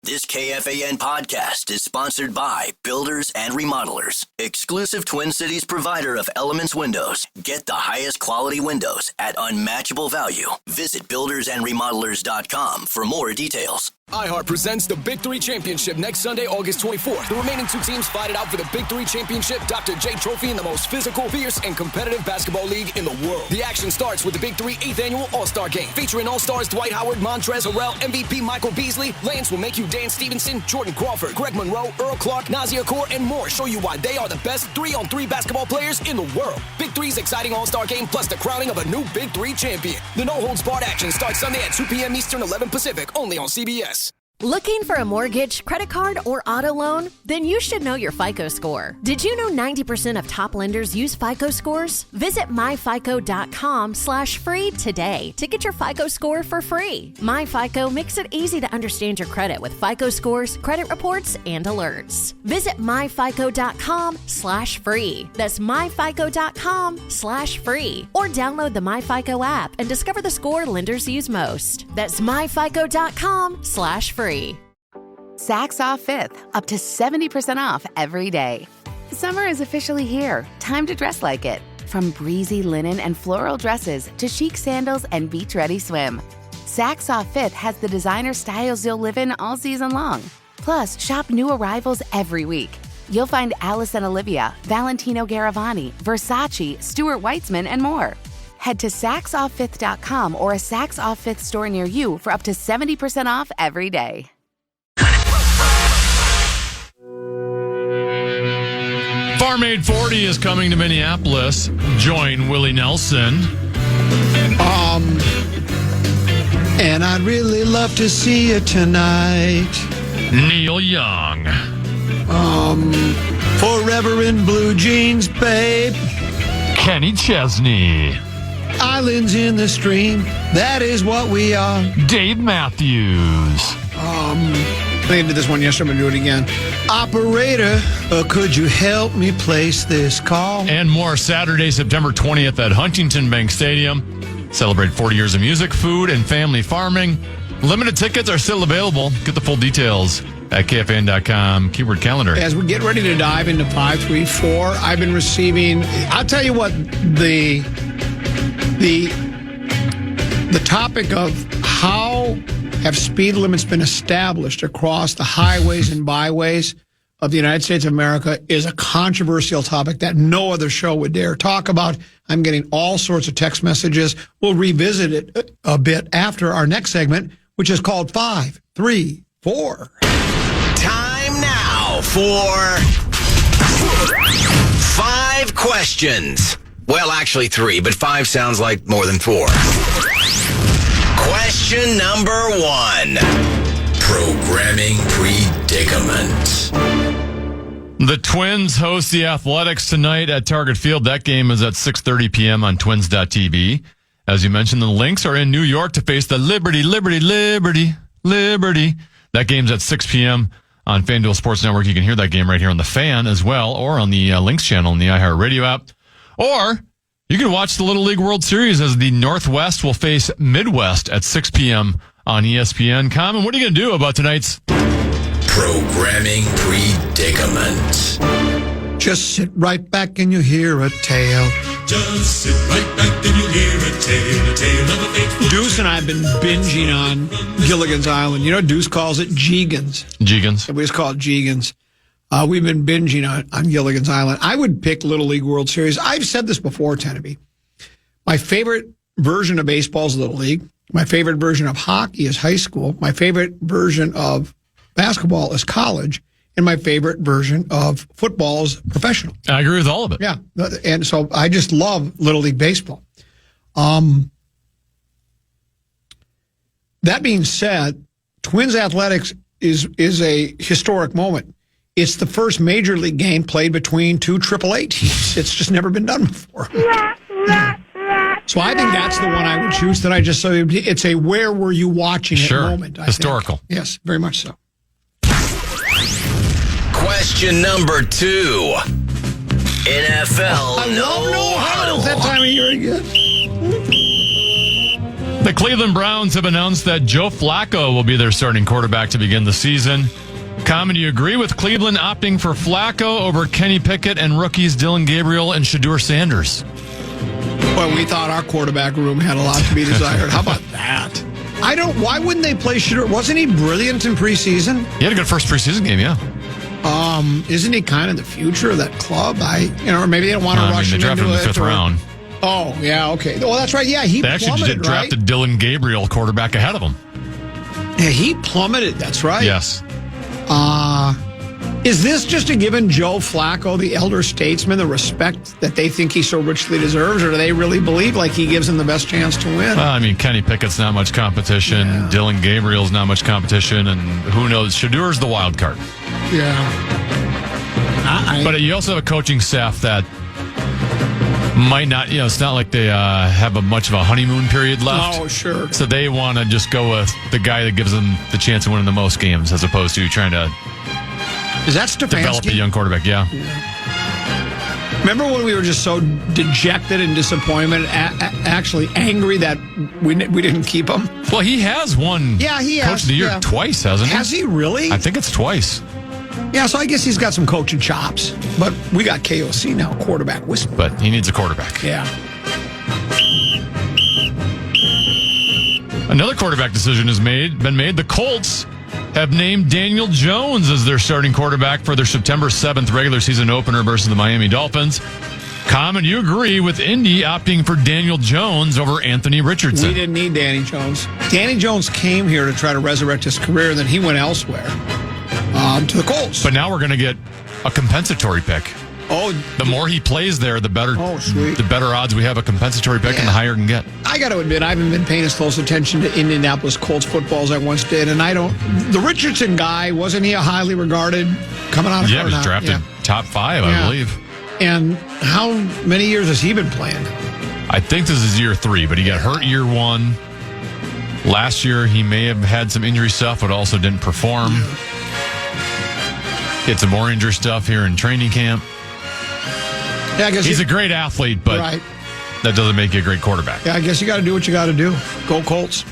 This KFAN podcast is sponsored by Builders and Remodelers, exclusive Twin Cities provider of Elements Windows. Get the highest quality windows at unmatchable value. Visit buildersandremodelers.com for more details. iHeart presents the Big Three Championship next Sunday, August 24th. The remaining two teams fight it out for the Big Three Championship Dr. J Trophy in the most physical, fierce, and competitive basketball league in the world. The action starts with the Big Three 8th Annual All-Star Game, featuring All-Stars Dwight Howard, Montrezl Harrell, MVP Michael Beasley, Lance Will Make You Dance Stevenson, Jordan Crawford, Greg Monroe, Earl Clark, Nazir Kaur, and more show you why they are the best 3-on-3 basketball players in the world. Big Three's exciting All-Star Game plus the crowning of a new Big Three champion. The no-holds-barred action starts Sunday at 2 p.m. Eastern, 11 Pacific, only on CBS. Looking for a mortgage, credit card, or auto loan? Then you should know your FICO score. Did you know 90% of top lenders use FICO scores? Visit myfico.com/free today to get your FICO score for free. MyFICO makes it easy to understand your credit with FICO scores, credit reports, and alerts. Visit myfico.com/free. That's myfico.com/free. Or download the MyFICO app and discover the score lenders use most. That's myfico.com/free. Saks off 5th, up to 70% off every day. Summer is officially here. Time to dress like it. From breezy linen and floral dresses to chic sandals and beach-ready swim. Saks off 5th has the designer styles you'll live in all season long. Plus, shop new arrivals every week. You'll find Alice and Olivia, Valentino Garavani, Versace, Stuart Weitzman, and more. Head to SaksOff5th.com or a Saks Off 5th store near you for up to 70% off every day. Farm Aid 40 is coming to Minneapolis. Join Willie Nelson. And I'd really love to see you tonight. Neil Young. Forever in blue jeans, babe. Kenny Chesney. Islands in the stream, that is what we are. Dave Matthews. I think I did this one yesterday, I'm going to do it again. Operator, could you help me place this call? And more Saturday, September 20th at Huntington Bank Stadium. Celebrate 40 years of music, food, and family farming. Limited tickets are still available. Get the full details at KFAN.com, keyword calendar. As we get ready to dive into 534, I've been receiving, I'll tell you what, the topic of how have speed limits been established across the highways and byways of the United States of America is a controversial topic that no other show would dare talk about. I'm getting all sorts of text messages. We'll revisit it a bit after our next segment, which is called 534. Time now for 5 questions. Well, actually 3, but 5 sounds like more than 4. Question number 1. Programming predicament. The Twins host the Athletics tonight at Target Field. That game is at 6:30 p.m. on twins.tv. As you mentioned, the Lynx are in New York to face the Liberty. That game's at 6 p.m. on FanDuel Sports Network. You can hear that game right here on the Fan as well, or on the Lynx channel in the iHeart Radio app. Or you can watch the Little League World Series as the Northwest will face Midwest at 6 p.m. on ESPN. Common, what are you going to do about tonight's Programming predicament? Just sit right back and you hear a tale. Just sit right back and you'll hear a tale of a faithful Deuce and I have been binging on Gilligan's Island. You know, Deuce calls it Jeegans. Jeegans? We just call it Jeegans. We've been binging on Gilligan's Island. I would pick Little League World Series. I've said this before, Teneby. My favorite version of baseball is Little League. My favorite version of hockey is high school. My favorite version of basketball is college. And my favorite version of football is professional. I agree with all of it. Yeah. And so I just love Little League baseball. That being said, Twins Athletics is a historic moment. It's the first major league game played between two AAA teams. It's just never been done before. So I think that's the one I would choose that I just saw. It's a where were you watching it moment. I Historical. think. Yes, very much so. Question number 2. NFL I love no huddle that time of year again. The The Cleveland Browns have announced that Joe Flacco will be their starting quarterback to begin the season. Common, do you agree with Cleveland opting for Flacco over Kenny Pickett and rookies Dylan Gabriel and Shedeur Sanders? Well, we thought our quarterback room had a lot to be desired. How about that? Why wouldn't they play Shedeur? Wasn't he brilliant in preseason? He had a good first preseason game, yeah. Isn't he kind of the future of that club? Or maybe they don't want to rush him. They drafted him in the fifth round. Oh, yeah, okay. Well, that's right. Yeah, he plummeted, right? They actually drafted Dylan Gabriel, quarterback, ahead of him. Yeah, he plummeted. That's right. Yes. Is this just to give Joe Flacco, the elder statesman, the respect that they think he so richly deserves, or do they really believe like he gives him the best chance to win? Well, Kenny Pickett's not much competition. Yeah. Dylan Gabriel's not much competition. And who knows? Shedeur's the wild card. Yeah. But you also have a coaching staff that might not, it's not like they have much of a honeymoon period left. Oh, sure. So they want to just go with the guy that gives them the chance of winning the most games as opposed to trying to Is that Stefanski? Develop a young quarterback, yeah. Remember when we were just so dejected and disappointed, actually angry that we didn't keep him? Well, he has won Coach of the Year twice, hasn't he? Has he really? I think it's twice. Yeah, so I guess he's got some coaching chops. But we got KOC now, quarterback whisper. But he needs a quarterback. Yeah. Another quarterback decision has been made. The Colts have named Daniel Jones as their starting quarterback for their September 7th regular season opener versus the Miami Dolphins. Common, you agree with Indy opting for Daniel Jones over Anthony Richardson. We didn't need Danny Jones. Danny Jones came here to try to resurrect his career, and then he went elsewhere to the Colts. But now we're going to get a compensatory pick. Oh, the more he plays there, the better. Oh, sweet. The better odds we have a compensatory pick, and the higher it can get. I got to admit, I haven't been paying as close attention to Indianapolis Colts football as I once did, and I don't. The Richardson guy, wasn't he a highly regarded coming out of? Yeah, he was drafted top 5, I believe. And how many years has he been playing? I think this is year 3, but he got hurt year 1. Last year, he may have had some injury stuff, but also didn't perform. He had some more injury stuff here in training camp. Yeah, I guess he's a great athlete, but that doesn't make you a great quarterback. Yeah, I guess you got to do what you got to do. Go Colts.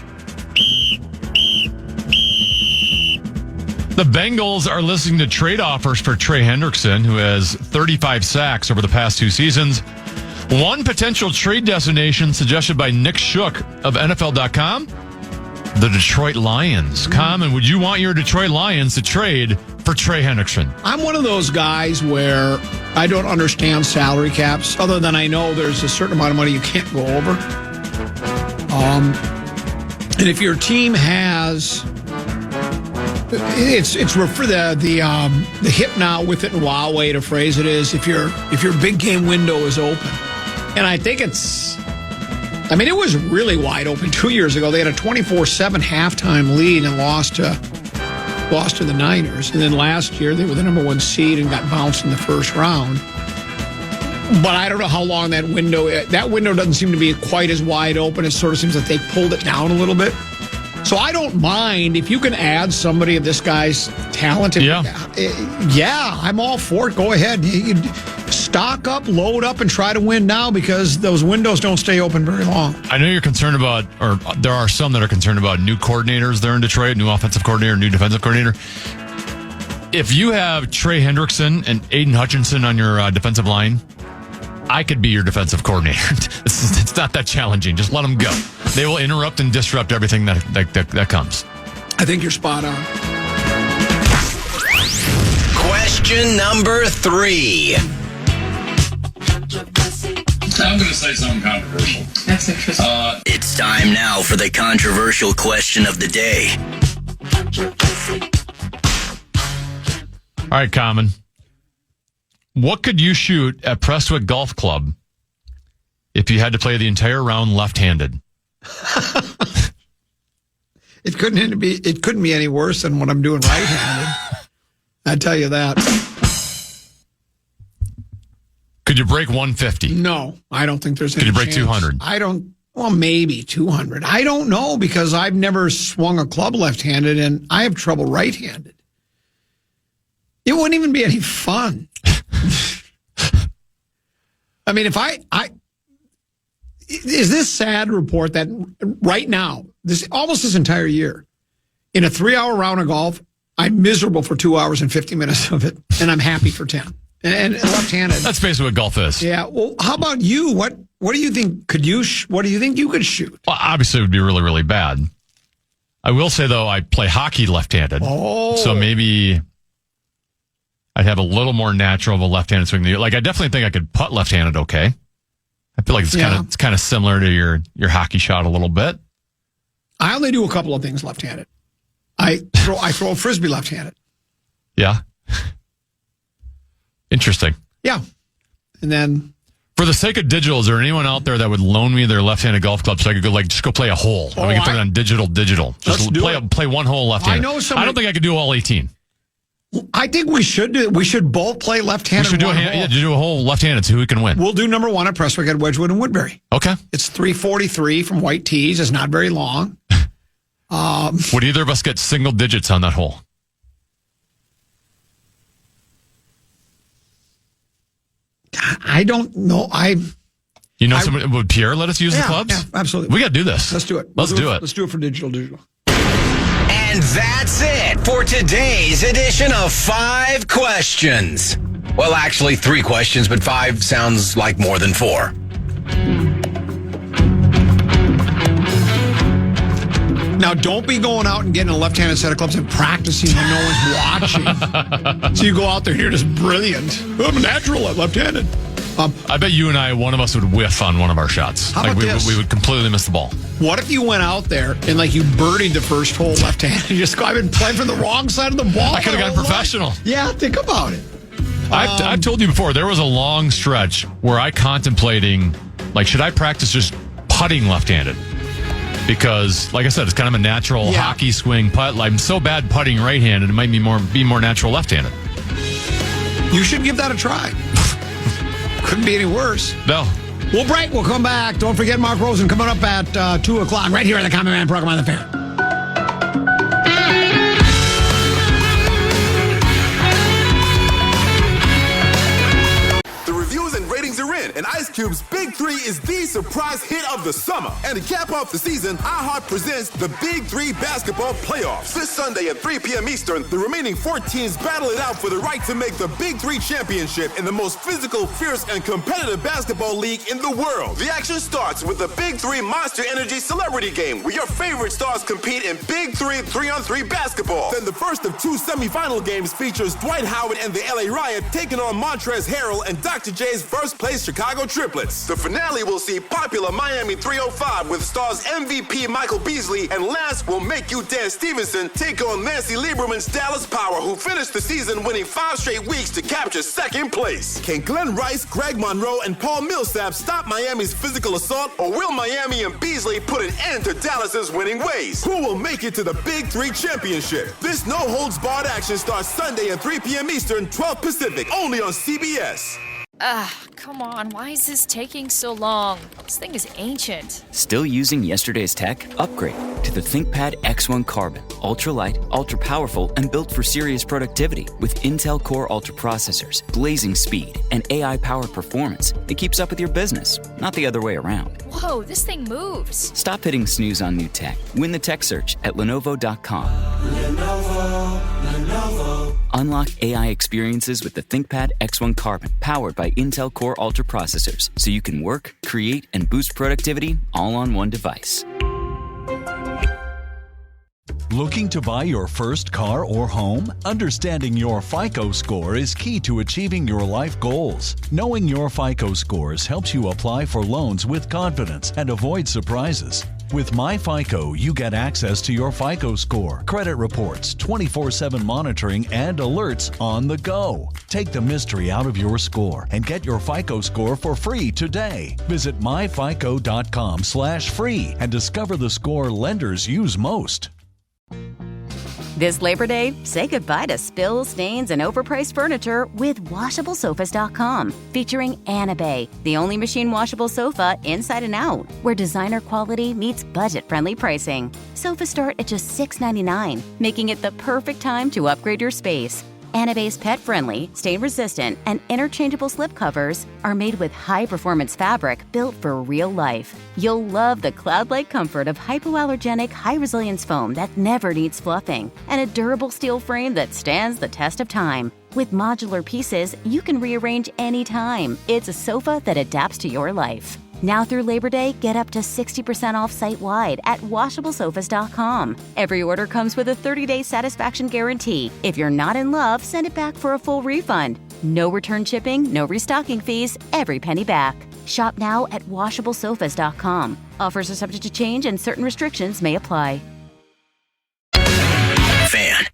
The Bengals are listening to trade offers for Trey Hendrickson, who has 35 sacks over the past 2 seasons. One potential trade destination suggested by Nick Shook of NFL.com, the Detroit Lions. Common, would you want your Detroit Lions to trade for Trey Hendrickson? I'm one of those guys where I don't understand salary caps, other than I know there's a certain amount of money you can't go over. And if your team has, it's for the hip now with it and wow way to phrase it is if your big game window is open, and I think it was really wide open 2 years ago. They had a 24-7 halftime lead and lost to the Niners. And then last year, they were the number 1 seed and got bounced in the first round. But I don't know how long that window doesn't seem to be quite as wide open. It sort of seems like they pulled it down a little bit. So I don't mind if you can add somebody of this guy's talent. I'm all for it. Go ahead. You stock up, load up, and try to win now because those windows don't stay open very long. I know you're concerned about, or there are some that are concerned about new coordinators there in Detroit, new offensive coordinator, new defensive coordinator. If you have Trey Hendrickson and Aiden Hutchinson on your defensive line, I could be your defensive coordinator. It's not that challenging. Just let them go. They will interrupt and disrupt everything that comes. I think you're spot on. Question number 3. I'm going to say something controversial. That's interesting. It's time now for the controversial question of the day. All right, Common. What could you shoot at Prestwick Golf Club if you had to play the entire round left-handed? It couldn't be any worse than what I'm doing right-handed. I tell you that. Could you break 150? No, I don't think there's any chance. Could you break 200? Well, maybe 200. I don't know because I've never swung a club left-handed and I have trouble right-handed. It wouldn't even be any fun. I mean, is this sad to report that right now, almost this entire year, in a 3-hour round of golf, I'm miserable for 2 hours and 50 minutes of it, and I'm happy for 10. And left-handed. That's basically what golf is. Yeah. Well, how about you? What do you think? What do you think you could shoot? Well, obviously, it would be really, really bad. I will say, though, I play hockey left-handed. Oh. So maybe I'd have a little more natural of a left-handed swing. Like, I definitely think I could putt left-handed okay. I feel like it's kind of similar to your hockey shot a little bit. I only do a couple of things left-handed. I throw a frisbee left-handed. Yeah. Interesting. Yeah. And then, for the sake of digital, is there anyone out there that would loan me their left-handed golf club so I could go just go play a hole? We can put it on digital. Just play one hole left-handed. I don't think I could do all 18. I think we should do it. We should both play left-handed. We should do a whole left-handed, see who can win. We'll do number 1 at Prestwick at Wedgwood and Woodbury. Okay. It's 343 from white tees. It's not very long. Would either of us get single digits on that hole? I don't know. Would Pierre let us use the clubs? Yeah, absolutely. We got to do this. Let's do it. Let's do it. Let's do it for digital. And that's it for today's edition of 5 Questions. Well, actually 3 questions, but 5 sounds like more than 4. Now, don't be going out and getting a left-handed set of clubs and practicing when no one's watching. So you go out there and you're just brilliant. I'm a natural at left-handed. I bet you and I, one of us would whiff on one of our shots. How about this? We would completely miss the ball. What if you went out there and you birdied the first hole left-handed? I've been playing from the wrong side of the ball. I could have gotten professional. Yeah, think about it. I've told you before, there was a long stretch where I contemplating, should I practice just putting left-handed? Because, like I said, it's kind of a natural hockey swing putt. I'm so bad putting right-handed, it might be more natural left-handed. You should give that a try. Couldn't be any worse. No. We'll break. We'll come back. Don't forget Mark Rosen coming up at 2 o'clock right here on the Common Man program on the Fan. And Ice Cube's Big 3 is the surprise hit of the summer. And to cap off the season, iHeart presents the Big 3 Basketball Playoffs. This Sunday at 3 p.m. Eastern, the remaining 4 teams battle it out for the right to make the Big 3 championship in the most physical, fierce, and competitive basketball league in the world. The action starts with the Big 3 Monster Energy Celebrity Game, where your favorite stars compete in Big 3 3-on-3 basketball. Then the first of 2 semifinal games features Dwight Howard and the LA Riot taking on Montrezl Harrell and Dr. J's first-place Chicago Triplets. The finale will see popular Miami 305 with stars MVP Michael Beasley, and last will Make You Dance Stevenson take on Nancy Lieberman's Dallas Power, who finished the season winning 5 straight weeks to capture second place. Can Glenn Rice, Greg Monroe, and Paul Millsap stop Miami's physical assault, or will Miami and Beasley put an end to Dallas's winning ways? Who will make it to the Big 3 championship? This no-holds-barred action starts Sunday at 3 p.m. Eastern, 12 Pacific, only on CBS. Come on, why is this taking so long? This thing is ancient. Still using yesterday's tech? Upgrade to the ThinkPad X1 Carbon. Ultra-light, ultra-powerful, and built for serious productivity. With Intel Core Ultra processors, blazing speed, and AI-powered performance, it keeps up with your business, not the other way around. Whoa, this thing moves. Stop hitting snooze on new tech. Win the tech search at Lenovo.com. Lenovo. Unlock AI experiences with the ThinkPad X1 Carbon, powered by Intel Core Ultra processors, so you can work, create, and boost productivity all on one device. Looking to buy your first car or home? Understanding your FICO score is key to achieving your life goals. Knowing your FICO scores helps you apply for loans with confidence and avoid surprises. With MyFICO, you get access to your FICO score, credit reports, 24/7 monitoring, and alerts on the go. Take the mystery out of your score and get your FICO score for free today. Visit myfico.com/free and discover the score lenders use most. This Labor Day, say goodbye to spills, stains, and overpriced furniture with WashableSofas.com. Featuring Anabay, the only machine washable sofa inside and out, where designer quality meets budget-friendly pricing. Sofas start at just $6.99, making it the perfect time to upgrade your space. Anabe's pet-friendly, stain-resistant, and interchangeable slipcovers are made with high-performance fabric built for real life. You'll love the cloud-like comfort of hypoallergenic, high-resilience foam that never needs fluffing, and a durable steel frame that stands the test of time. With modular pieces, you can rearrange anytime. It's a sofa that adapts to your life. Now through Labor Day, get up to 60% off site-wide at washablesofas.com. Every order comes with a 30-day satisfaction guarantee. If you're not in love, send it back for a full refund. No return shipping, no restocking fees, every penny back. Shop now at washablesofas.com. Offers are subject to change and certain restrictions may apply. Fan.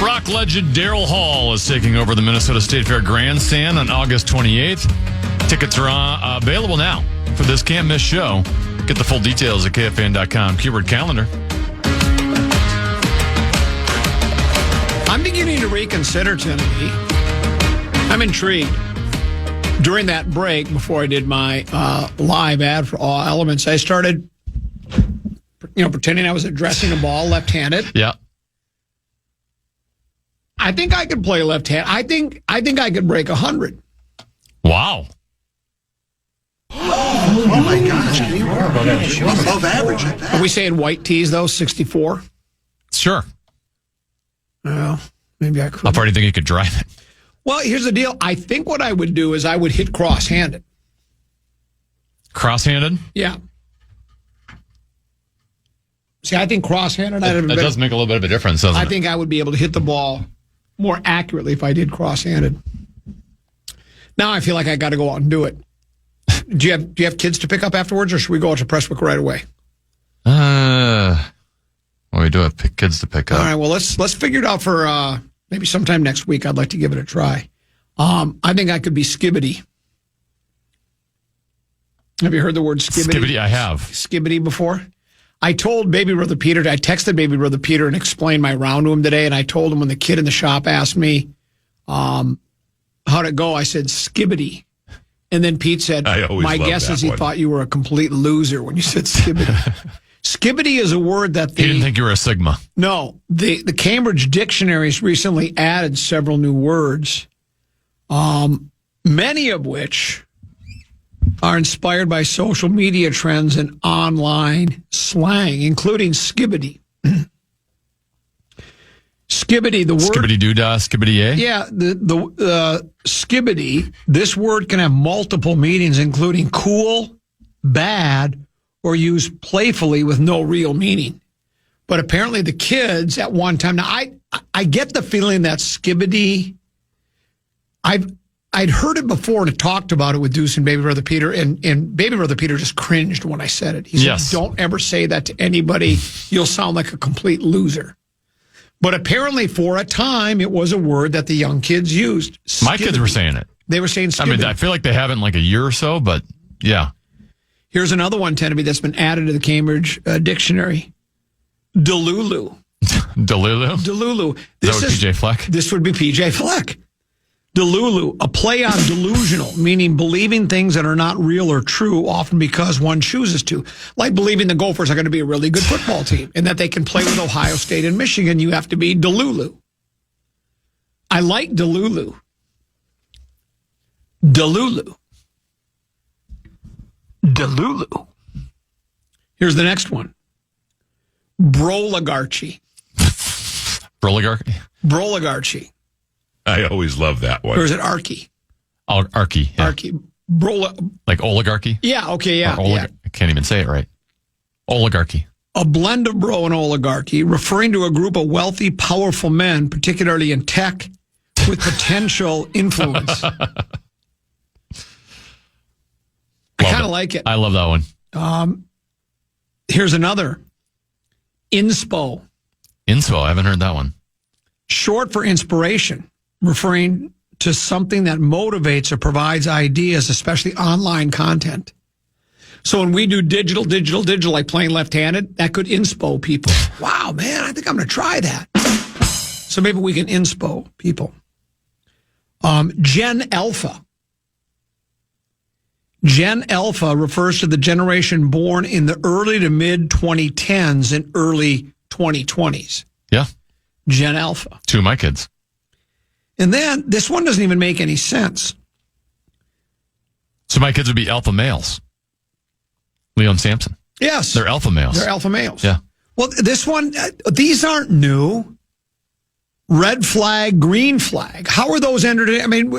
Rock legend Daryl Hall is taking over the Minnesota State Fair Grandstand on August 28th. Tickets are available now for this can't-miss show. Get the full details at KFAN.com. Keyword calendar. I'm beginning to reconsider, Tennessee. I'm intrigued. During that break, before I did my live ad for All Elements, I started, pretending I was addressing a ball left-handed. Yeah. I think I could play left-handed. I think I could break 100. Wow. Oh my gosh. You are above average at that. Are we saying white tees, though, 64? Sure. Well, maybe I could. How far do you think you could drive it? Well, here's the deal. I think what I would do is I would hit cross-handed. Cross-handed? Yeah. See, I think cross-handed. That does make a little bit of a difference, doesn't it? I think I would be able to hit the ball more accurately if I did cross-handed. Now I feel like I got to go out and do it. Do you have kids to pick up afterwards, or should we go out to Prestwick right away? We do have kids to pick up. All right. Well, let's figure it out for maybe sometime next week. I'd like to give it a try. I think I could be skibbity. Have you heard the word skibbity? Skibbity, I have. Skibbity before? I told Baby Brother Peter, I texted Baby Brother Peter and explained my round to him today, and I told him when the kid in the shop asked me how'd it go, I said, skibbity. And then Pete said, my guess is he thought you were a complete loser when you said skibbity. Skibbity is a word that he didn't think you were a Sigma. No. The Cambridge Dictionaries recently added several new words, many of which are inspired by social media trends and online slang, including skibbity. Skibbity, the word... Skibbity-doo-dah, skibbity-yay? Yeah, the skibbity, this word can have multiple meanings, including cool, bad, or used playfully with no real meaning. But apparently the kids at one time... Now, I get the feeling that skibbity... I'd heard it before and talked about it with Deuce and Baby Brother Peter, and Baby Brother Peter just cringed when I said it. He said, yes. Don't ever say that to anybody. You'll sound like a complete loser. But apparently for a time, it was a word that the young kids used. Skibbity. My kids were saying it. They were saying skibbity. I mean, I feel like they haven't in like a year or so, but yeah. Here's another one, Tenby, that's been added to the Cambridge Dictionary. Delulu. Delulu? Delulu. Is that PJ Fleck? This would be PJ Fleck. Delulu, a play on delusional, meaning believing things that are not real or true, often because one chooses to. Like believing the Gophers are going to be a really good football team and that they can play with Ohio State and Michigan. You have to be Delulu. I like Delulu. Delulu. Delulu. Here's the next one. Broligarchy. Broligarchy? Broligarchy. I always love that one. Or is it archy? Archy. Yeah. Archy. Like oligarchy? Yeah, okay, yeah. I can't even say it right. Oligarchy. A blend of bro and oligarchy, referring to a group of wealthy, powerful men, particularly in tech, with potential influence. I kind of like it. I love that one. Here's another. Inspo. Inspo, I haven't heard that one. Short for inspiration, referring to something that motivates or provides ideas, especially online content. So when we do digital, like playing left-handed, that could inspo people. Wow, man, I think I'm going to try that. So maybe we can inspo people. Gen Alpha. Gen Alpha refers to the generation born in the early to mid 2010s and early 2020s. Yeah. Gen Alpha. 2 of my kids. And then this one doesn't even make any sense. So my kids would be alpha males. Leo and Samson. Yes. They're alpha males. They're alpha males. Yeah. Well, this one, these aren't new. Red flag, green flag. How are those entered? I mean,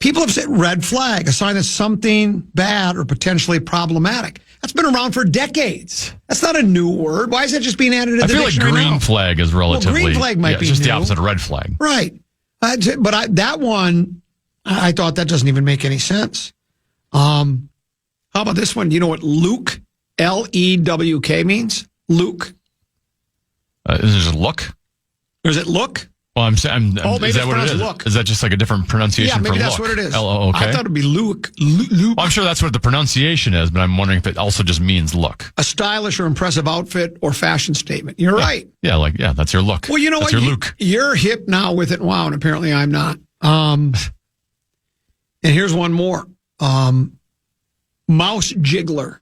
people have said red flag, a sign that something bad or potentially problematic. That's been around for decades. That's not a new word. Why is that just being added to the dictionary like green now? flag is relatively... Well, green flag might be just new. the opposite of red flag. Right. But that one, I thought that doesn't even make any sense. How about this one? You know what Luke, L-E-W-K means? Luke. Is it just look? Or is it look? Well, I'm saying, maybe is that it's what it is? look. Is that just like a different pronunciation for look? Yeah, maybe that's what it is. L-O-O-K? I thought it'd be Luke. Luke. Well, I'm sure that's what the pronunciation is, but I'm wondering if it also just means look. A stylish or impressive outfit or fashion statement. You're right. Yeah, that's your look. Well, you know that's what? Your Luke. You're hip now with it. Wow, and apparently I'm not. And here's one more. Mouse jiggler.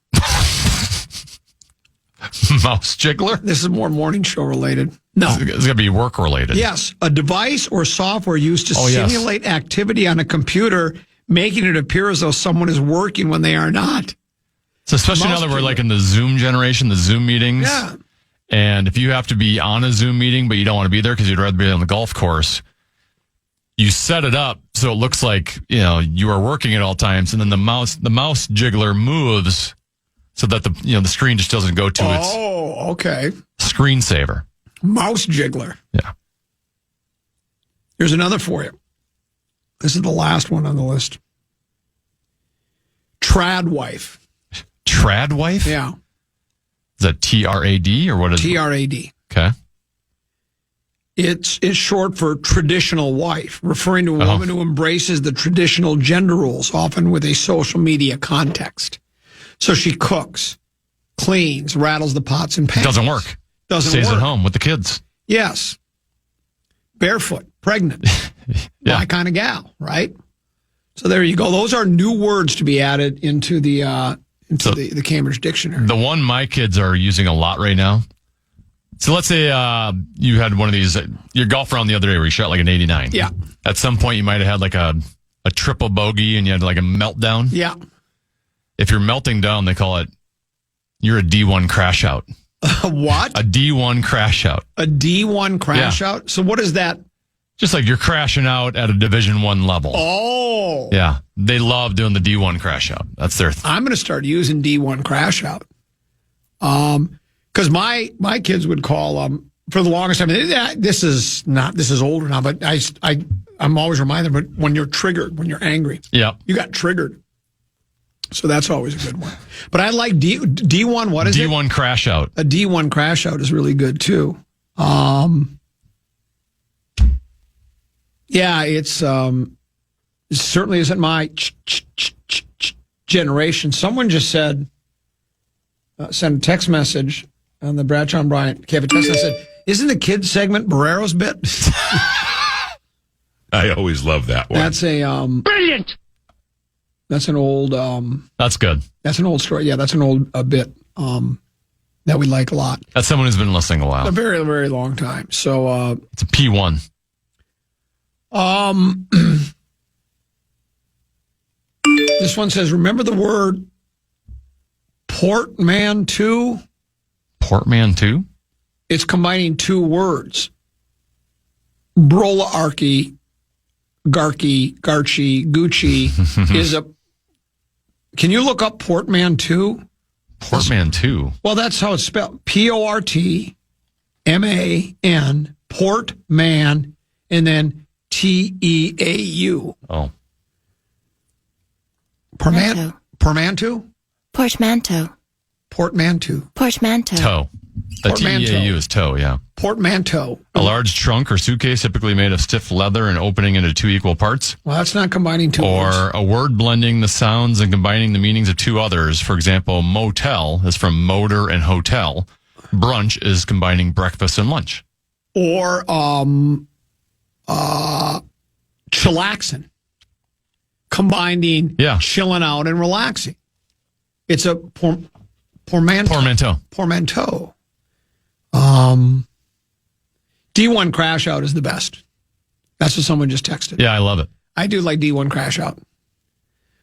Mouse jiggler? This is more morning show related. No. It's going to be work related. Yes. A device or software used to simulate activity on a computer, making it appear as though someone is working when they are not. So especially now that we're like in the Zoom generation, the Zoom meetings. Yeah. And if you have to be on a Zoom meeting, but you don't want to be there because you'd rather be on the golf course, you set it up so it looks like, you are working at all times. And then the mouse jiggler moves so that the screen just doesn't go to its screensaver. Mouse jiggler. Yeah. Here's another for you. This is the last one on the list. Trad wife. Trad wife? Yeah. Is that T-R-A-D or what is it? T-R-A-D. Okay. It's short for traditional wife, referring to a woman who embraces the traditional gender roles, often with a social media context. So she cooks, cleans, rattles the pots and pans. Doesn't work. Stays at home with the kids. Yes. Barefoot, pregnant. My kind of gal, right? So there you go. Those are new words to be added into the Cambridge Dictionary. The one my kids are using a lot right now. So let's say you had one of these, your golf round the other day where you shot like an 89. Yeah. At some point you might have had like a triple bogey and you had like a meltdown. Yeah. If you're melting down, they call it, you're a D1 crash out. What? A D1 crash out. A D1 crash out? So what is that? Just like you're crashing out at a Division I level. Oh. Yeah. They love doing the D1 crash out. That's their thing. I'm going to start using D1 crash out. Because my kids would call for the longest time. This is older now, but I'm always reminded. But when you're triggered, when you're angry, you got triggered. So that's always a good one. But I like D1. What is D1 crash out. A D1 crash out is really good too. Yeah, it certainly isn't my generation. Someone just said, sent a text message on the Bradshaw and Bryant KFAN text. I said, "Isn't the kids segment Barrero's bit?" I always love that one. That's a brilliant. That's an old. That's good. That's an old story. Yeah, that's an old bit that we like a lot. That's someone who's been listening a while. A very, very long time. So it's a P1. This one says, remember the word portmanteau? Portmanteau? It's combining two words. Brolarchy, Garchy, Gucci is a... Can you look up portmanteau? Portmanteau? Well, that's how it's spelled. Portman, portman, and then Teau. Oh. Portmanteau? Portmanteau. Portmanteau. Toe. The Teau is toe, yeah. Portmanteau. A large trunk or suitcase typically made of stiff leather and opening into two equal parts. Well, that's not combining two words. Or a word blending the sounds and combining the meanings of two others. For example, motel is from motor and hotel. Brunch is combining breakfast and lunch. Or chillaxing. Combining chilling out and relaxing. It's a portmanteau. D1 crash out is the best. That's what someone just texted. Yeah, I love it. I do like D1 crash out.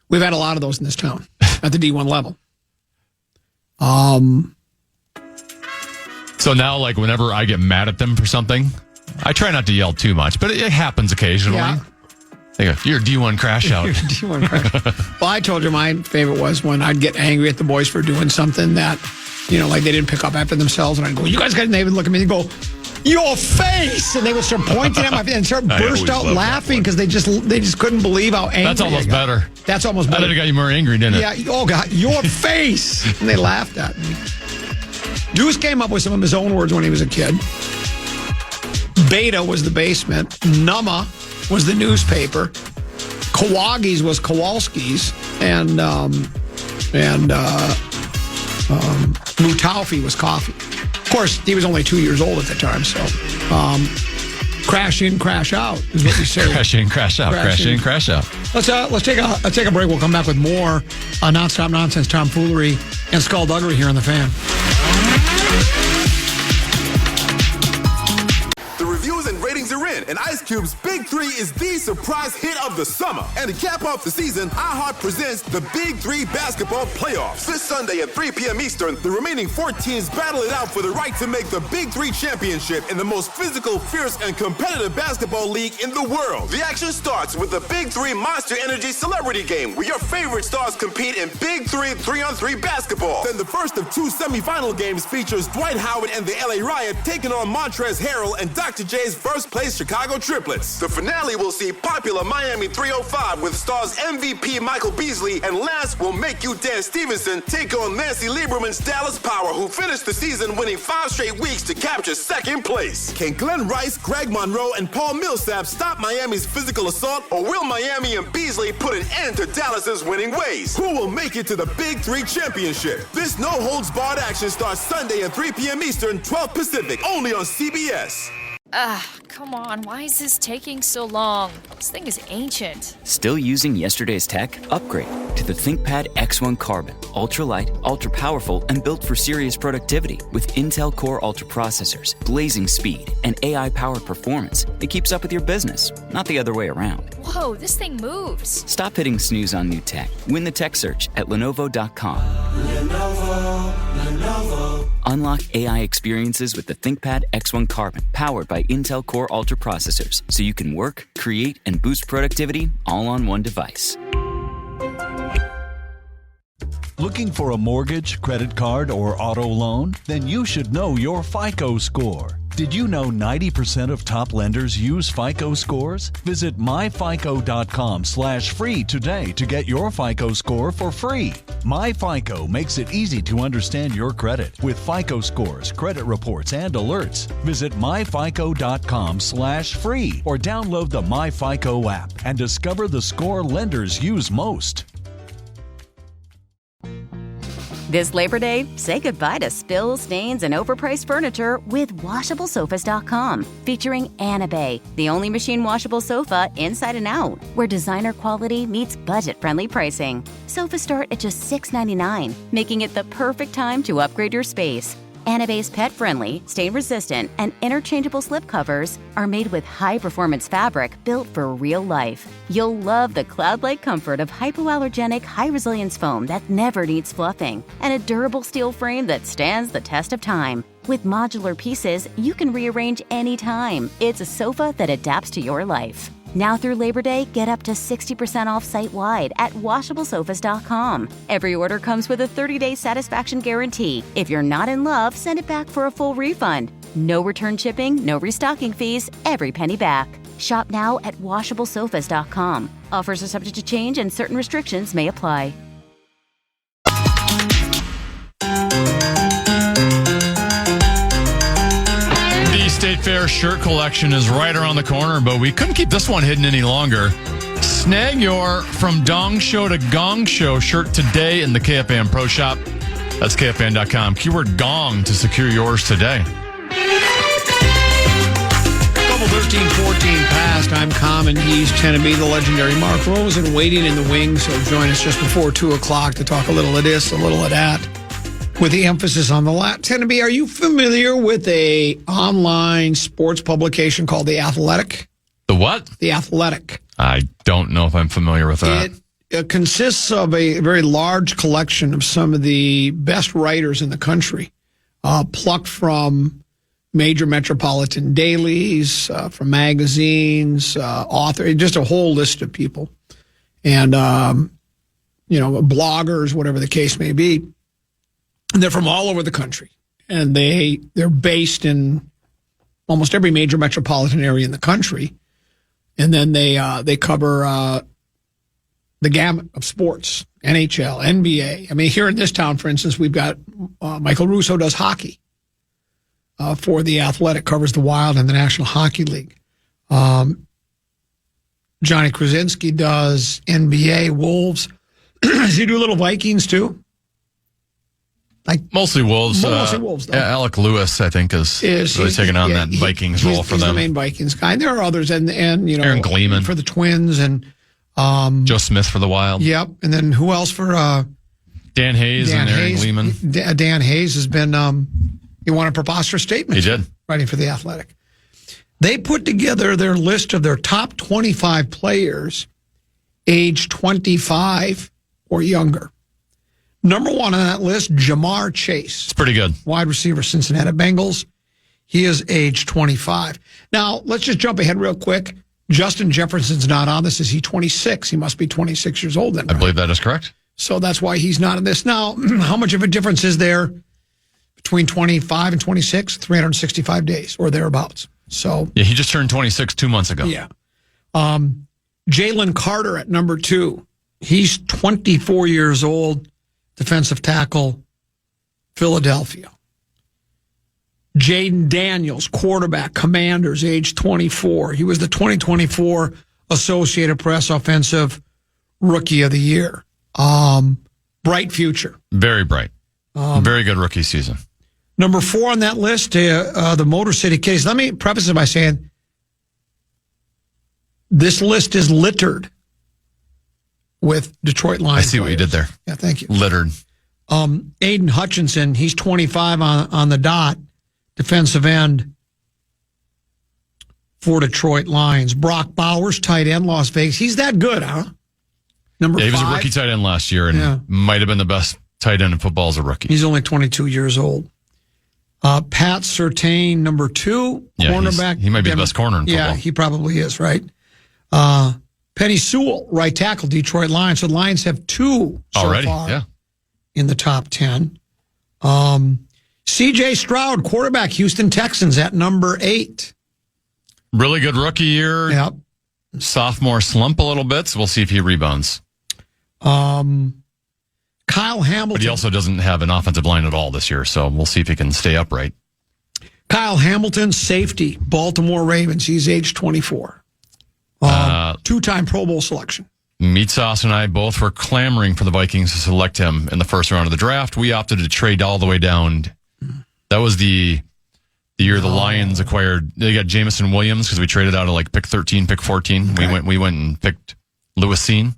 We've had a lot of those in this town at the D1 level. So now, like, whenever I get mad at them for something, I try not to yell too much, but it happens occasionally. Yeah. They go, you're D1 crash out. D1 crash. Well, I told you my favorite was when I'd get angry at the boys for doing something that, like they didn't pick up after themselves, and I'd go, you guys got, and they would look at me and go, your face, and they would start pointing at my face and start burst out laughing because they just couldn't believe how angry. That's almost better. That's almost better. That got you more angry, didn't it? Yeah. Oh God, your face, and they laughed at me. Deuce came up with some of his own words when he was a kid. Beta was the basement. Numma was the newspaper. Kawagi's was Kowalski's, and Mutaufi was coffee. Of course, he was only 2 years old at the time, so crash in, crash out is what we say. Crash in, crash out. Crash in, crash out. Let's take a break. We'll come back with more nonstop nonsense, tomfoolery, and skullduggery here on the Fan. The reviews and ratings are in, and Ice Cube's Big 3 is the surprise hit of the summer. And to cap off the season, iHeart presents the Big 3 Basketball Playoffs. This Sunday at 3 p.m. Eastern, the remaining 4 teams battle it out for the right to make the Big 3 championship in the most physical, fierce, and competitive basketball league in the world. The action starts with the Big 3 Monster Energy Celebrity Game, where your favorite stars compete in Big 3 3-on-3 basketball. Then the first of 2 semifinal games features Dwight Howard and the LA Riot taking on Montrezl Harrell and Dr. J's first-place Chicago Triplets. The finale will see popular Miami 305 with stars MVP Michael Beasley, and last will Make You Dance Stevenson take on Nancy Lieberman's Dallas Power, who finished the season winning 5 straight weeks to capture second place. Can Glenn Rice, Greg Monroe, and Paul Millsap stop Miami's physical assault, or will Miami and Beasley put an end to Dallas's winning ways? Who will make it to the Big 3 championship? This no-holds-barred action starts Sunday at 3 p.m. Eastern, 12 Pacific, only on CBS. Come on, why is this taking so long? This thing is ancient. Still using yesterday's tech? Upgrade to the ThinkPad X1 Carbon. Ultra-light, ultra-powerful, and built for serious productivity with Intel Core Ultra processors, blazing speed, and AI-powered performance. It keeps up with your business, not the other way around. Whoa, this thing moves. Stop hitting snooze on new tech. Win the tech search at Lenovo.com. Lenovo. Unlock AI experiences with the ThinkPad X1 Carbon, powered by Intel Core Ultra processors, so you can work, create, and boost productivity all on one device. Looking for a mortgage, credit card, or auto loan? Then you should know your FICO score. Did you know 90% of top lenders use FICO scores? Visit myfico.com/free today to get your FICO score for free. MyFICO makes it easy to understand your credit with FICO scores, credit reports, and alerts. Visit myfico.com/free or download the MyFICO app and discover the score lenders use most. This Labor Day, say goodbye to spills, stains, and overpriced furniture with WashableSofas.com. Featuring Anabe, the only machine washable sofa inside and out, where designer quality meets budget-friendly pricing. Sofas start at just $6.99, making it the perfect time to upgrade your space. Anabe's pet-friendly, stain-resistant, and interchangeable slipcovers are made with high-performance fabric built for real life. You'll love the cloud-like comfort of hypoallergenic, high-resilience foam that never needs fluffing, and a durable steel frame that stands the test of time. With modular pieces, you can rearrange anytime. It's a sofa that adapts to your life. Now through Labor Day, get up to 60% off site-wide at WashableSofas.com. Every order comes with a 30-day satisfaction guarantee. If you're not in love, send it back for a full refund. No return shipping, no restocking fees, every penny back. Shop now at WashableSofas.com. Offers are subject to change and certain restrictions may apply. State Fair shirt collection is right around the corner, but we couldn't keep this one hidden any longer. Snag your From Dong Show to Gong Show shirt today in the KFAN Pro Shop. That's KFAN.com. Keyword GONG to secure yours today. Good Level 13-14 past. I'm Common. He's 10 to be the legendary Mark Rosen waiting in the wings. He'll join us just before 2 o'clock to talk a little of this, a little of that, with the emphasis on the lat. 10 to be, are you familiar with a online sports publication called The Athletic? The what? The Athletic. I don't know if I'm familiar with that. It consists of a very large collection of some of the best writers in the country, plucked from major metropolitan dailies, from magazines, authors, just a whole list of people. And, bloggers, whatever the case may be. And they're from all over the country. And they're based in almost every major metropolitan area in the country. And then they cover the gamut of sports, NHL, NBA. I mean, here in this town, for instance, we've got Michael Russo does hockey for The Athletic, covers the Wild and the National Hockey League. Johnny Krasinski does NBA, Wolves. Does he do a little Vikings, too? Mostly Wolves. Mostly Wolves, though. Alec Lewis, I think, is really taking on that Vikings role for he's them. The main Vikings guy. And there are others, and Aaron Gleeman for the Twins, and Joe Smith for the Wild. Yep, and then who else for Dan Hayes and Aaron Gleeman? Dan Hayes has been he won a preposterous statement. He did, writing for The Athletic. They put together their list of their top 25 players, age 25 or younger. Number one on that list, Jamar Chase. It's pretty good. Wide receiver, Cincinnati Bengals. He is age 25. Now, let's just jump ahead real quick. Justin Jefferson's not on this. Is he 26? He must be 26 years old then, right? I believe that is correct. So that's why he's not in this. Now, how much of a difference is there between 25 and 26? 365 days or thereabouts. So yeah, he just turned 26 2 months ago. Yeah. Jalen Carter at number 2. He's 24 years old. Defensive tackle, Philadelphia. Jaden Daniels, quarterback, Commanders, age 24. He was the 2024 Associated Press Offensive Rookie of the Year. Bright future. Very bright. Very good rookie season. Number 4 on that list, the Motor City Kitties. Let me preface it by saying this list is littered with Detroit Lions. I see what you did there. Yeah, thank you. Littered. Aiden Hutchinson, he's 25 on the dot, defensive end for Detroit Lions. Brock Bowers, tight end, Las Vegas. He's that good, huh? Number 5. He was a rookie tight end last year and might have been the best tight end in football as a rookie. He's only 22 years old. Pat Surtain, number 2, cornerback. He might be the best corner in football. Yeah, he probably is, right? Penny Sewell, right tackle, Detroit Lions. So the Lions have 2 so far in the top 10. C.J. Stroud, quarterback, Houston Texans at number 8. Really good rookie year. Yep. Sophomore slump a little bit, so we'll see if he rebounds. Kyle Hamilton. But he also doesn't have an offensive line at all this year, so we'll see if he can stay upright. Kyle Hamilton, safety, Baltimore Ravens. He's age 24. 2-time Pro Bowl selection. Meat Sauce and I both were clamoring for the Vikings to select him in the first round of the draft. We opted to trade all the way down. That was the year the Lions acquired. They got Jamison Williams because we traded out of pick 13, pick 14. Okay. We went and picked Lewis Cine.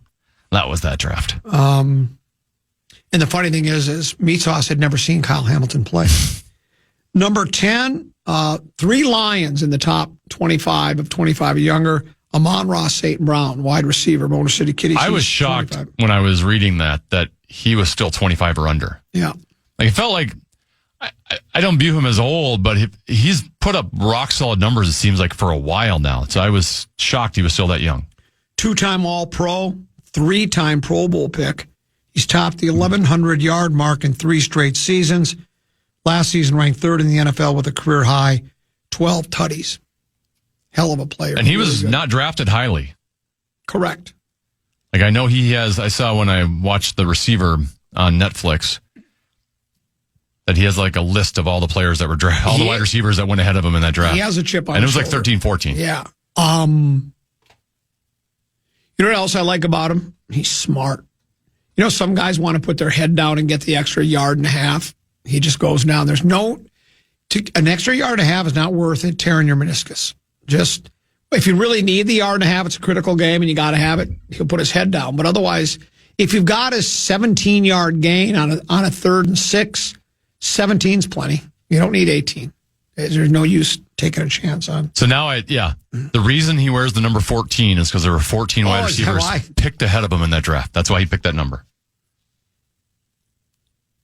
That was that draft. And the funny thing is Meat Sauce had never seen Kyle Hamilton play. Number 10, 3 Lions in the top 25 of 25 or younger. Amon-Ra St. Brown, wide receiver, Motor City Kitties. I was shocked when I was reading that he was still 25 or under. Yeah. It felt like, I don't view him as old, but he's put up rock-solid numbers, it seems like, for a while now. So I was shocked he was still that young. 2-time All-Pro, 3-time Pro Bowl pick. He's topped the 1,100-yard mark in 3 straight seasons. Last season ranked 3rd in the NFL with a career-high 12 tutties. Hell of a player. And he was not drafted highly. Correct. I know I saw when I watched The Receiver on Netflix that he has a list of all the players that were drafted, all the wide receivers that went ahead of him in that draft. He has a chip on his shoulder. And it was 13, 14. Yeah. You know what else I like about him? He's smart. You know, some guys want to put their head down and get the extra yard and a half. He just goes down. An extra yard and a half is not worth it tearing your meniscus. Just, if you really need the yard and a half, it's a critical game and you got to have it, he'll put his head down. But otherwise, if you've got a 17-yard gain on a 3rd and 6, 17's plenty. You don't need 18. There's no use taking a chance on. So now, the reason he wears the number 14 is because there were 14 wide receivers picked ahead of him in that draft. That's why he picked that number.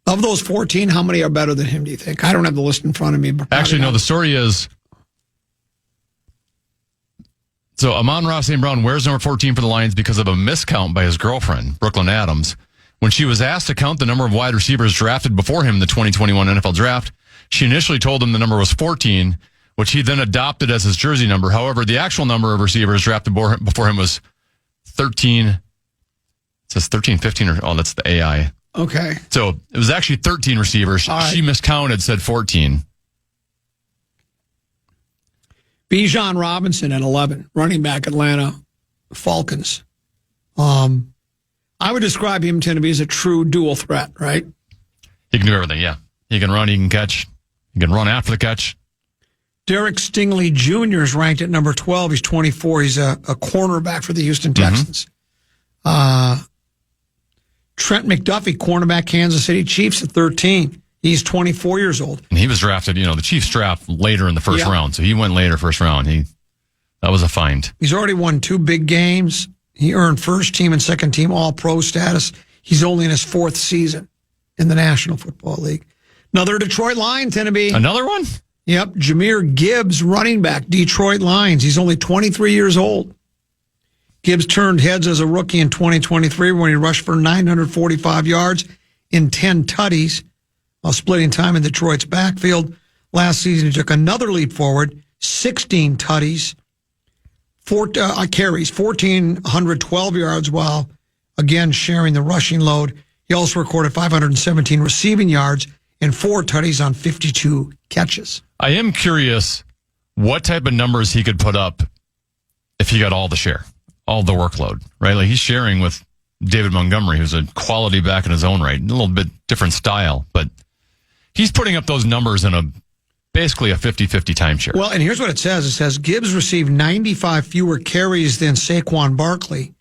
Of those 14, how many are better than him, do you think? I don't have the list in front of me. But actually, no, the story is, so Amon-Ra St. Brown wears number 14 for the Lions because of a miscount by his girlfriend, Brooklyn Adams. When she was asked to count the number of wide receivers drafted before him in the 2021 NFL draft, she initially told him the number was 14, which he then adopted as his jersey number. However, the actual number of receivers drafted before him was 13. It says 13, 15, that's the AI. Okay. So it was actually 13 receivers. Right. She miscounted, said 14. Bijan Robinson at 11, running back, Atlanta Falcons. I would describe him to be as a true dual threat, right? He can do everything, yeah. He can run, he can catch. He can run after the catch. Derek Stingley Jr. is ranked at number 12. He's 24. He's a cornerback for the Houston Texans. Trent McDuffie, cornerback, Kansas City Chiefs at 13. He's 24 years old. And he was drafted, the Chiefs draft later in the first round. So he went later first round. That was a find. He's already won 2 big games. He earned first team and second team All-Pro status. He's only in his 4th season in the National Football League. Another Detroit Lion, Tennessee. Another one? Yep. Jahmyr Gibbs, running back, Detroit Lions. He's only 23 years old. Gibbs turned heads as a rookie in 2023 when he rushed for 945 yards in 10 tutties while splitting time in Detroit's backfield. Last season, he took another leap forward, 16 tutties, carries, 1,412 yards while, again, sharing the rushing load. He also recorded 517 receiving yards and 4 tutties on 52 catches. I am curious what type of numbers he could put up if he got all the share, all the workload, right? Like he's sharing with David Montgomery, who's a quality back in his own right, a little bit different style, but he's putting up those numbers in basically a 50-50 timeshare. Well, and here's what it says. It says Gibbs received 95 fewer carries than Saquon Barkley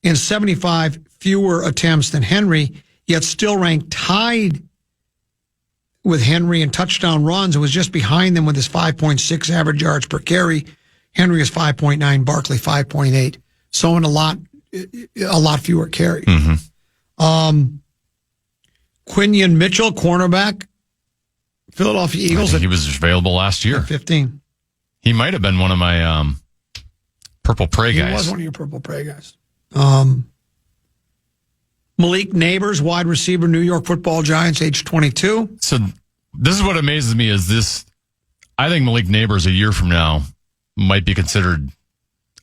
and 75 fewer attempts than Henry, yet still ranked tied with Henry in touchdown runs and was just behind them with his 5.6 average yards per carry. Henry is 5.9, Barkley 5.8. So in a lot fewer carries. Mm-hmm. Quinion Mitchell, cornerback, Philadelphia Eagles. He was available last year. 15. He might have been one of my Purple Prey guys. He was one of your Purple Prey guys. Malik Neighbors, wide receiver, New York Football Giants, age 22. So this is what amazes me is this. I think Malik Neighbors a year from now might be considered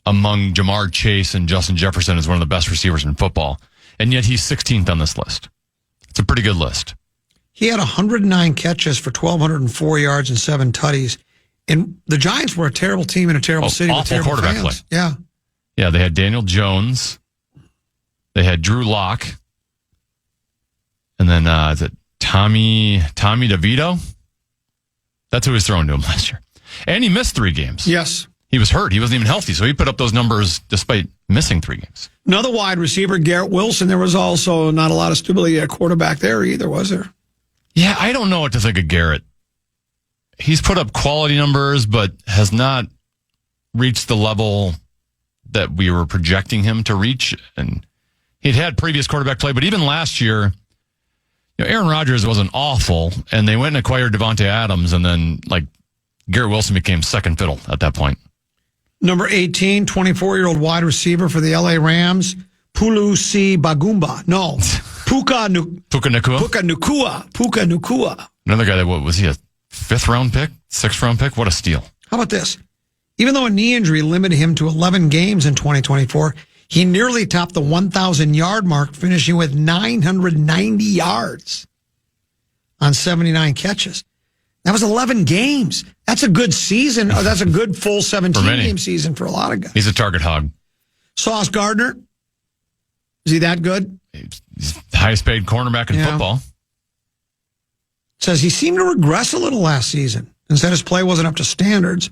among Jamar Chase and Justin Jefferson as one of the best receivers in football. And yet he's 16th on this list. It's a pretty good list. He had 109 catches for 1,204 yards and 7 tutties. And the Giants were a terrible team in a terrible city with terrible quarterback fans. play. Yeah. Yeah, they had Daniel Jones. They had Drew Lock. And then is it Tommy DeVito? That's who was thrown to him last year. And he missed 3 games. Yes. He was hurt. He wasn't even healthy. So he put up those numbers despite missing 3 games. Another wide receiver, Garrett Wilson. There was also not a lot of stability at quarterback there either, was there? Yeah, I don't know what to think of Garrett. He's put up quality numbers, but has not reached the level that we were projecting him to reach. And he'd had previous quarterback play, but even last year, Aaron Rodgers wasn't awful, and they went and acquired Devontae Adams, and then Garrett Wilson became second fiddle at that point. Number 18, 24-year-old wide receiver for the L.A. Rams, Pulusi Bagumba. No, Puka Nacua. Another guy that, was he a 5th-round pick? 6th-round pick? What a steal. How about this? Even though a knee injury limited him to 11 games in 2024, he nearly topped the 1,000-yard mark, finishing with 990 yards on 79 catches. That was 11 games. That's a good season. Or that's a good full 17-game season for a lot of guys. He's a target hog. Sauce Gardner, is he that good? He's the highest paid cornerback in football. Says he seemed to regress a little last season and said his play wasn't up to standards.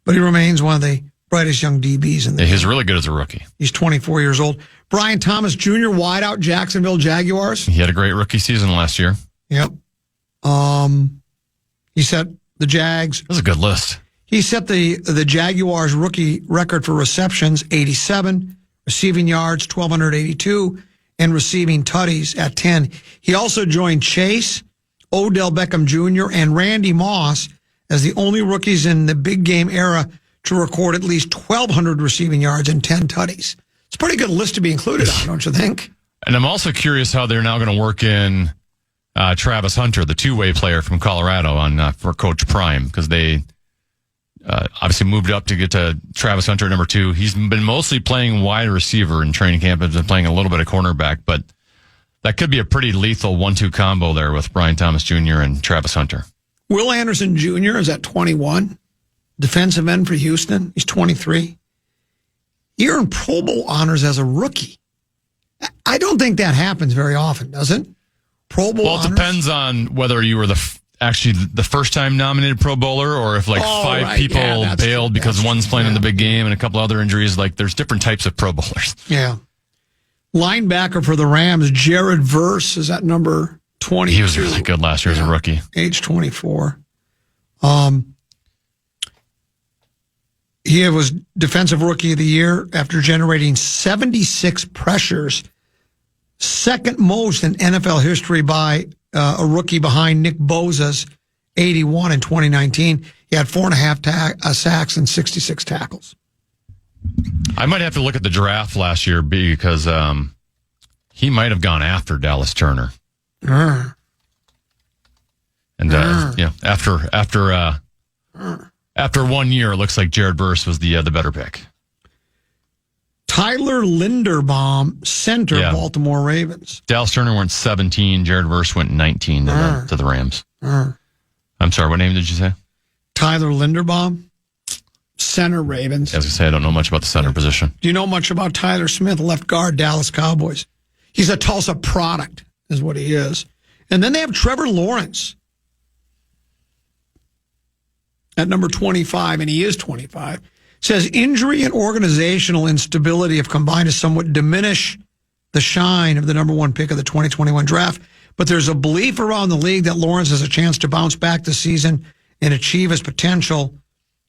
but he remains one of the brightest young DBs in the He's really good as a rookie. He's 24 years old. Brian Thomas Jr., wideout, Jacksonville Jaguars. He had a great rookie season last year. Yep. He set the Jags. That's a good list. He set the Jaguars rookie record for receptions, 87, receiving yards, 1,282, and receiving tutties at 10. He also joined Chase, Odell Beckham Jr., and Randy Moss as the only rookies in the big game era to record at least 1,200 receiving yards and 10 tutties. It's a pretty good list to be included on, don't you think? And I'm also curious how they're now going to work in Travis Hunter, the two-way player from Colorado, for Coach Prime, because they obviously moved up to get to Travis Hunter at number 2. He's been mostly playing wide receiver in training camp. Has been playing a little bit of cornerback, but that could be a pretty lethal 1-2 combo there with Brian Thomas Jr. and Travis Hunter. Will Anderson Jr. is at 21. Defensive end for Houston. He's 23. He earned Pro Bowl honors as a rookie. I don't think that happens very often, does it? Pro Bowl honors? Well, it depends on whether you were actually the first-time nominated Pro Bowler or if five people bailed because one's playing in the big game and a couple other injuries. There's different types of Pro Bowlers. Yeah. Linebacker for the Rams, Jared Verse, is at number 22. He was really good last year as a rookie. Age 24. He was Defensive Rookie of the Year after generating 76 pressures, second most in NFL history by a rookie behind Nick Bosa's 81 in 2019. He had 4.5 sacks and 66 tackles. I might have to look at the draft last year because he might have gone after Dallas Turner. And after 1 year, it looks like Jared Verse was the better pick. Tyler Linderbaum, center, Baltimore Ravens. Dallas Turner went 17. Jared Verse went 19 to the Rams. I'm sorry, what name did you say? Tyler Linderbaum, center, Ravens. As I say, I don't know much about the center position. Do you know much about Tyler Smith, left guard, Dallas Cowboys? He's a Tulsa product, is what he is. And then they have Trevor Lawrence at number 25, and he is 25. Says injury and organizational instability have combined to somewhat diminish the shine of the number 1 pick of the 2021 draft. But there's a belief around the league that Lawrence has a chance to bounce back this season and achieve his potential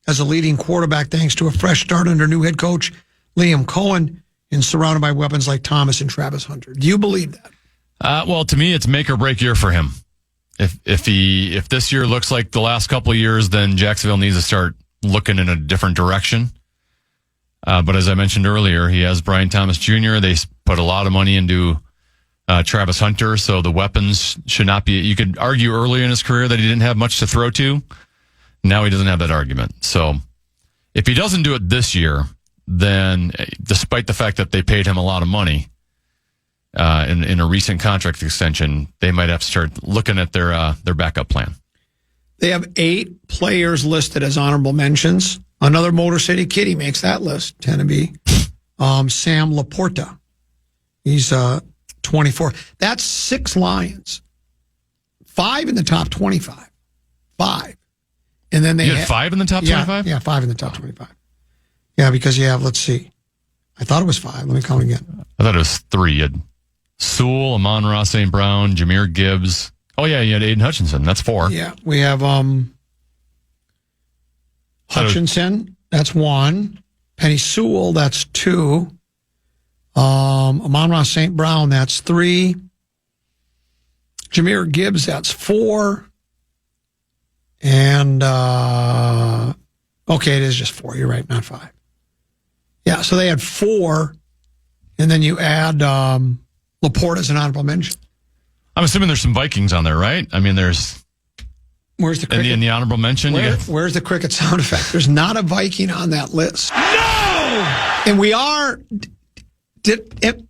as a leading quarterback thanks to a fresh start under new head coach Liam Cohen and surrounded by weapons like Thomas and Travis Hunter. Do you believe that? Well, to me, it's make or break year for him. If this year looks like the last couple of years, then Jacksonville needs to start looking in a different direction. But as I mentioned earlier, he has Brian Thomas Jr. They put a lot of money into Travis Hunter, so the weapons should not be. You could argue earlier in his career that he didn't have much to throw to. Now he doesn't have that argument. So if he doesn't do it this year, then despite the fact that they paid him a lot of money in a recent contract extension, they might have to start looking at their backup plan. They have 8 players listed as honorable mentions. Another Motor City kid, he makes that list, Tennessee. Sam Laporta. He's 24. That's 6 Lions. 5 in the top 25. 5. And then they had 5 in the top 25? Yeah, 5 in the top 25. Yeah, because you have, let's see. I thought it was 5. Let me count again. I thought it was 3. You had Sewell, Amon-Ra St. Brown, Jameer Gibbs. Oh, yeah, you had Aiden Hutchinson. That's 4. Yeah, we have Hutchinson. That's 1. Penny Sewell, that's 2. Amon-Ra St. Brown, that's 3. Jameer Gibbs, that's 4. And, okay, it is just 4. You're right, not 5. Yeah, so they had 4, and then you add Laporte as an honorable mention. I'm assuming there's some Vikings on there, right? I mean, there's... Where's the cricket? In the honorable mention? Where's the cricket sound effect? There's not a Viking on that list. No! And we are... Did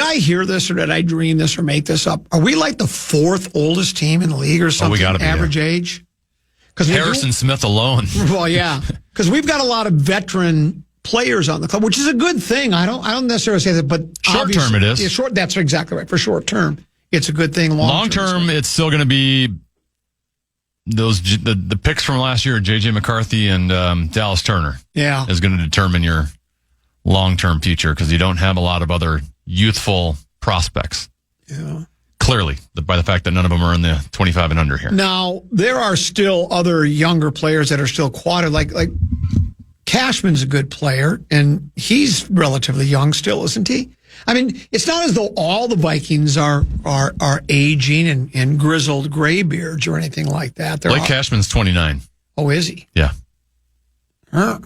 I hear this, or did I dream this, or make this up? Are we like the 4th oldest team in the league or something? We gotta be average age? Harrison Smith alone. Well, yeah. Because we've got a lot of veteran players on the club, which is a good thing. I don't necessarily say that, but short term it is. Yeah, that's exactly right. For short term, it's a good thing. Long term, it's still going to be the picks from last year, J.J. McCarthy and Dallas Turner, is going to determine your long-term future because you don't have a lot of other youthful prospects. Yeah. Clearly, by the fact that none of them are in the 25 and under here. Now, there are still other younger players that are still quaded. Like Cashman's a good player, and he's relatively young still, isn't he? I mean, it's not as though all the Vikings are aging and grizzled graybeards or anything like that. Blake Cashman's 29. Oh, is he? Yeah. I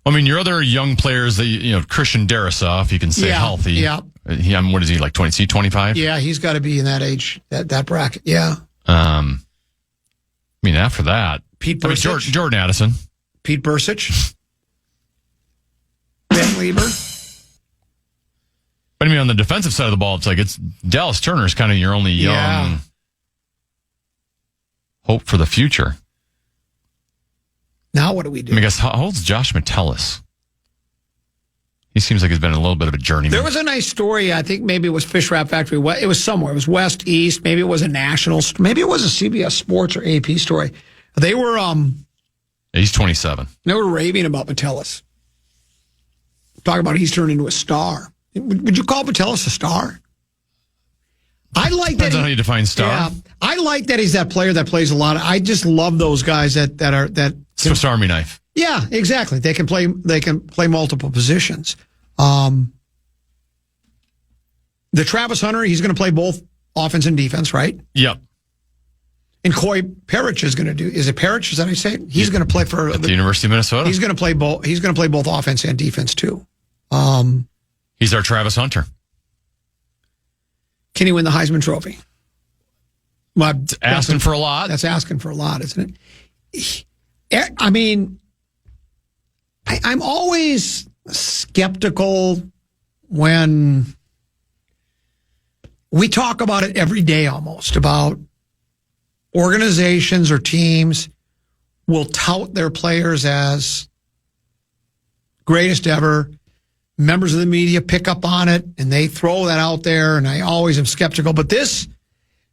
mean, your other young players, Christian Darisoff, you can say healthy. Yeah. What is he, like 20, 25? Yeah, he's got to be in that age, that bracket. Yeah. I mean, after that, Pete Bursich. Jordan Addison. Pete Bursich. Ben Weber. But I mean, on the defensive side of the ball, it's Dallas Turner is kind of your only young hope for the future. Now what do we do? I mean, I guess, how old's Josh Metellus? He seems like he's been a little bit of a journeyman. There was a nice story. I think maybe it was Fish Wrap Factory. It was somewhere. It was West, East. Maybe it was a national. Maybe it was a CBS Sports or AP story. They were. He's 27. They were raving about Metellus. Talking about he's turned into a star. Would you call Metellus a star? I like Depends that. on how you define star. Yeah, I like that he's that player that plays a lot. I just love those guys that Swiss Army knife. Yeah, exactly. They can play multiple positions. The Travis Hunter, he's going to play both offense and defense, right? Yep. And Coy Parrish is going to do. Is it Parrish? Is that how you say it? He's going to play for the University of Minnesota. He's going to play both. He's going to play both offense and defense too. He's our Travis Hunter. Can he win the Heisman Trophy? Well, asking for a lot. That's asking for a lot, isn't it? I mean, I'm always skeptical when we talk about it every day almost, about organizations or teams will tout their players as greatest ever. Members of the media pick up on it and they throw that out there, and I always am skeptical. But this,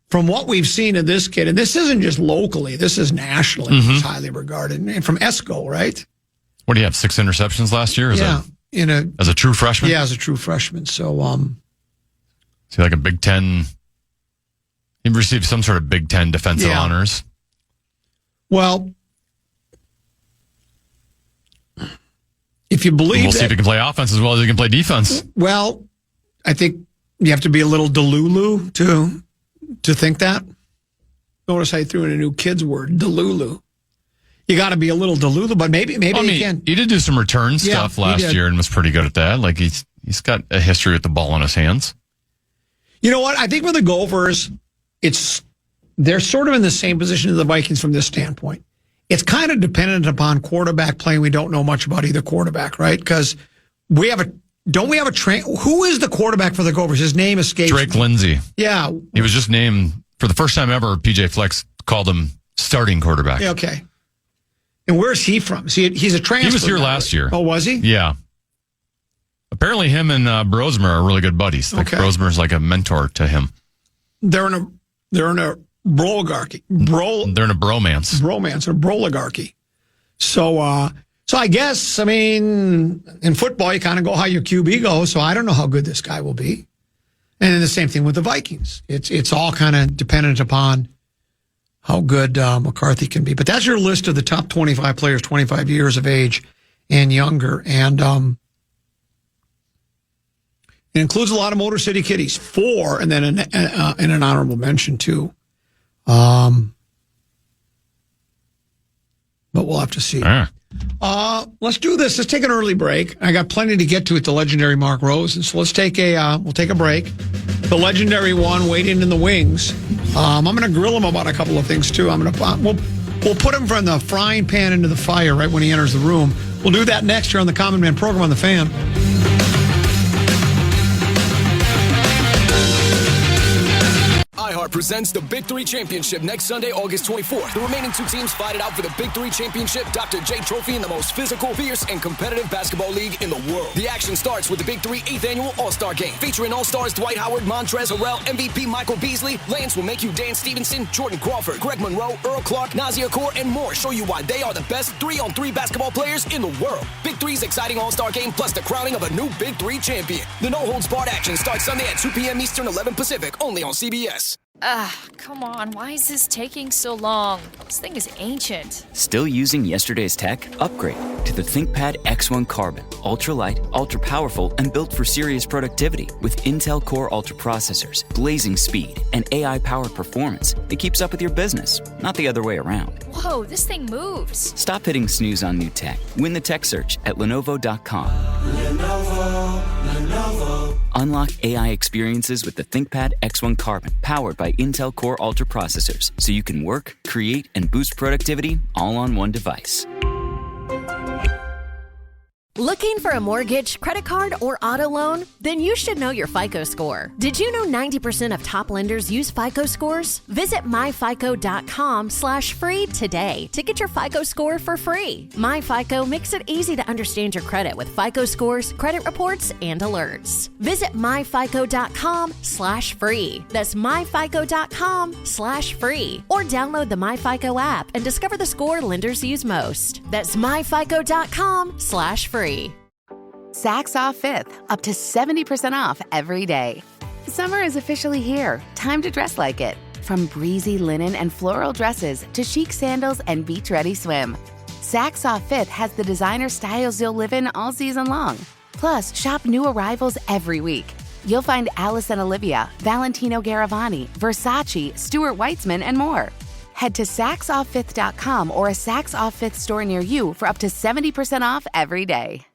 from what we've seen of this kid, and this isn't just locally, this is nationally, he's highly regarded. And from ESCO, right? What do you have, 6 interceptions last year? As a true freshman? Yeah, as a true freshman. So, is he like a Big Ten? He received some sort of Big Ten defensive honors. Well, if you believe we'll see if he can play offense as well as he can play defense. Well, I think you have to be a little delulu to think that. Notice I threw in a new kid's word, delulu. You got to be a little delulu, but maybe he can. He did do some return stuff last year and was pretty good at that. Like he's got a history with the ball in his hands. You know what? I think for the Gophers, they're sort of in the same position as the Vikings from this standpoint. It's kind of dependent upon quarterback play. We don't know much about either quarterback, right? Because who is the quarterback for the Gophers? His name escapes Drake Lindsay. Yeah. He was just named, for the first time ever, PJ Flex called him starting quarterback. Yeah, okay. And where's he from? He's a transfer. He was here last year. Oh, was he? Yeah. Apparently him and Brosmer are really good buddies. Like Brosmer's like a mentor to him. They're in a broligarchy. They're in a bromance. Bromance, or broligarchy. So I guess, in football, you kind of go how your QB goes, so I don't know how good this guy will be. And then the same thing with the Vikings. It's all kind of dependent upon how good McCarthy can be. But that's your list of the top 25 players, 25 years of age and younger. And it includes a lot of Motor City Kitties, 4, and then an honorable mention, too. But we'll have to see. Let's do this. Let's take an early break. I got plenty to get to at the legendary Mark Rosen, so let's take we'll take a break. The legendary one waiting in the wings. I'm going to grill him about a couple of things too. We'll put him from the frying pan into the fire right when he enters the room. We'll do that next year on the Common Man program on the Fan. iHeart presents the Big Three Championship next Sunday, August 24th. The remaining two teams fight it out for the Big Three Championship Dr. J Trophy in the most physical, fierce, and competitive basketball league in the world. The action starts with the Big Three 8th Annual All-Star Game, featuring All-Stars Dwight Howard, Montrezl Harrell, MVP Michael Beasley, Lance will make you Dan Stevenson, Jordan Crawford, Greg Monroe, Earl Clark, Nazir Kaur, and more show you why they are the best 3-on-3 basketball players in the world. Big Three's exciting All-Star Game plus the crowning of a new Big Three champion. The no-holds-barred action starts Sunday at 2 p.m. Eastern, 11 Pacific, only on CBS. Come on, why is this taking so long? This thing is ancient. Still using yesterday's tech? Upgrade to the ThinkPad X1 Carbon. Ultra-light, ultra-powerful, and built for serious productivity with Intel Core Ultra processors, blazing speed, and AI-powered performance. It keeps up with your business, not the other way around. Whoa, this thing moves. Stop hitting snooze on new tech. Win the tech search at Lenovo.com. Lenovo. Unlock AI experiences with the ThinkPad X1 Carbon, powered by Intel Core Ultra processors, so you can work, create, and boost productivity all on one device. Looking for a mortgage, credit card, or auto loan? Then you should know your FICO score. Did you know 90% of top lenders use FICO scores? Visit myfico.com/free today to get your FICO score for free. MyFICO makes it easy to understand your credit with FICO scores, credit reports, and alerts. Visit myfico.com/free. That's myfico.com/free. Or download the MyFICO app and discover the score lenders use most. That's myfico.com/free. Saks Off 5th, up to 70% off every day. Summer is officially here. Time to dress like it. From breezy linen and floral dresses to chic sandals and beach-ready swim. Saks Off 5th has the designer styles you'll live in all season long. Plus, shop new arrivals every week. You'll find Alice and Olivia, Valentino Garavani, Versace, Stuart Weitzman, and more. Head to SaksOff5th.com or a Saks Off 5th store near you for up to 70% off every day.